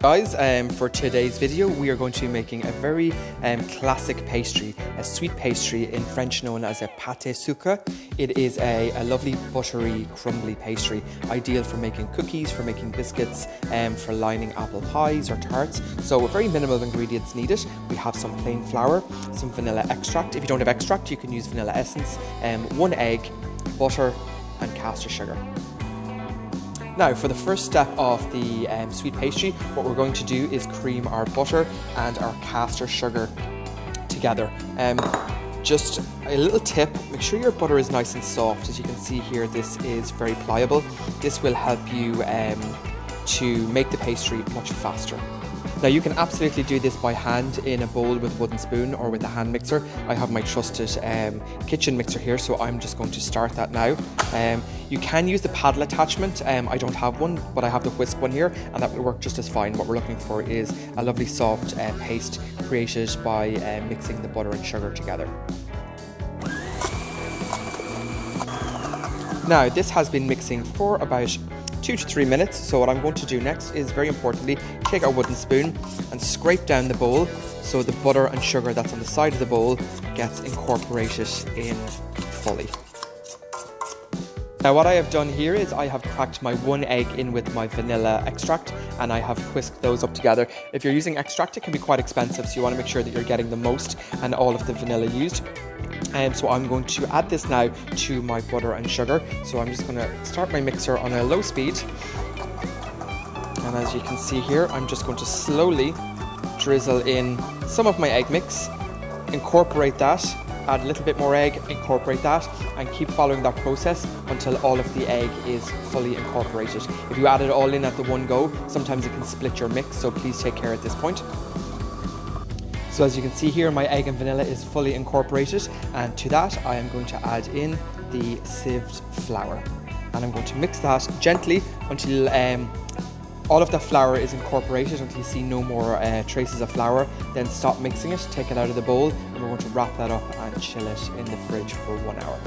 Guys, for today's video we are going to be making a very classic pastry, a sweet pastry in French known as a pâte sucre. It is a lovely buttery crumbly pastry, ideal for making cookies, for making biscuits, for lining apple pies or tarts. So very minimal ingredients needed. We have some plain flour, some vanilla extract. If you don't have extract you can use vanilla essence, 1 egg, butter and caster sugar. Now, for the first step of the sweet pastry, what we're going to do is cream our butter and our caster sugar together. Just a little tip, make sure your butter is nice and soft. As you can see here, this is very pliable. This will help you to make the pastry much faster. Now you can absolutely do this by hand in a bowl with a wooden spoon or with a hand mixer. I have my trusted kitchen mixer here, so I'm just going to start that now. You can use the paddle attachment. I don't have one, but I have the whisk one here, and that will work just as fine. What we're looking for is a lovely soft paste created by mixing the butter and sugar together. Now this has been mixing for about 2 to 3 minutes, so what I'm going to do next is, very importantly, take our wooden spoon and scrape down the bowl so the butter and sugar that's on the side of the bowl gets incorporated in fully. Now what I have done here is I have cracked my 1 egg in with my vanilla extract and I have whisked those up together. If you're using extract it can be quite expensive, so you want to make sure that you're getting the most and all of the vanilla used. So I'm going to add this now to my butter and sugar. So I'm just going to start my mixer on a low speed. And as you can see here, I'm just going to slowly drizzle in some of my egg mix, incorporate that, add a little bit more egg, incorporate that, and keep following that process until all of the egg is fully incorporated. If you add it all in at the one go, sometimes it can split your mix, so please take care at this point. So as you can see here, my egg and vanilla is fully incorporated, and to that I am going to add in the sieved flour. And I'm going to mix that gently until all of the flour is incorporated, until you see no more traces of flour. Then stop mixing it, take it out of the bowl, and we're going to wrap that up and chill it in the fridge for 1 hour.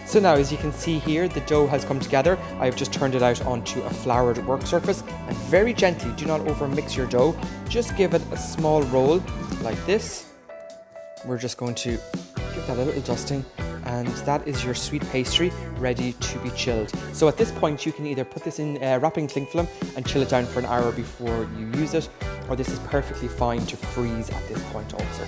So now, as you can see here, the dough has come together. I have just turned it out onto a floured work surface, and very gently, do not over mix your dough, just give it a small roll like this. We're just going to give that a little dusting, and that is your sweet pastry ready to be chilled. So at this point you can either put this in wrapping clingfilm and chill it down for an hour before you use it, or this is perfectly fine to freeze at this point also.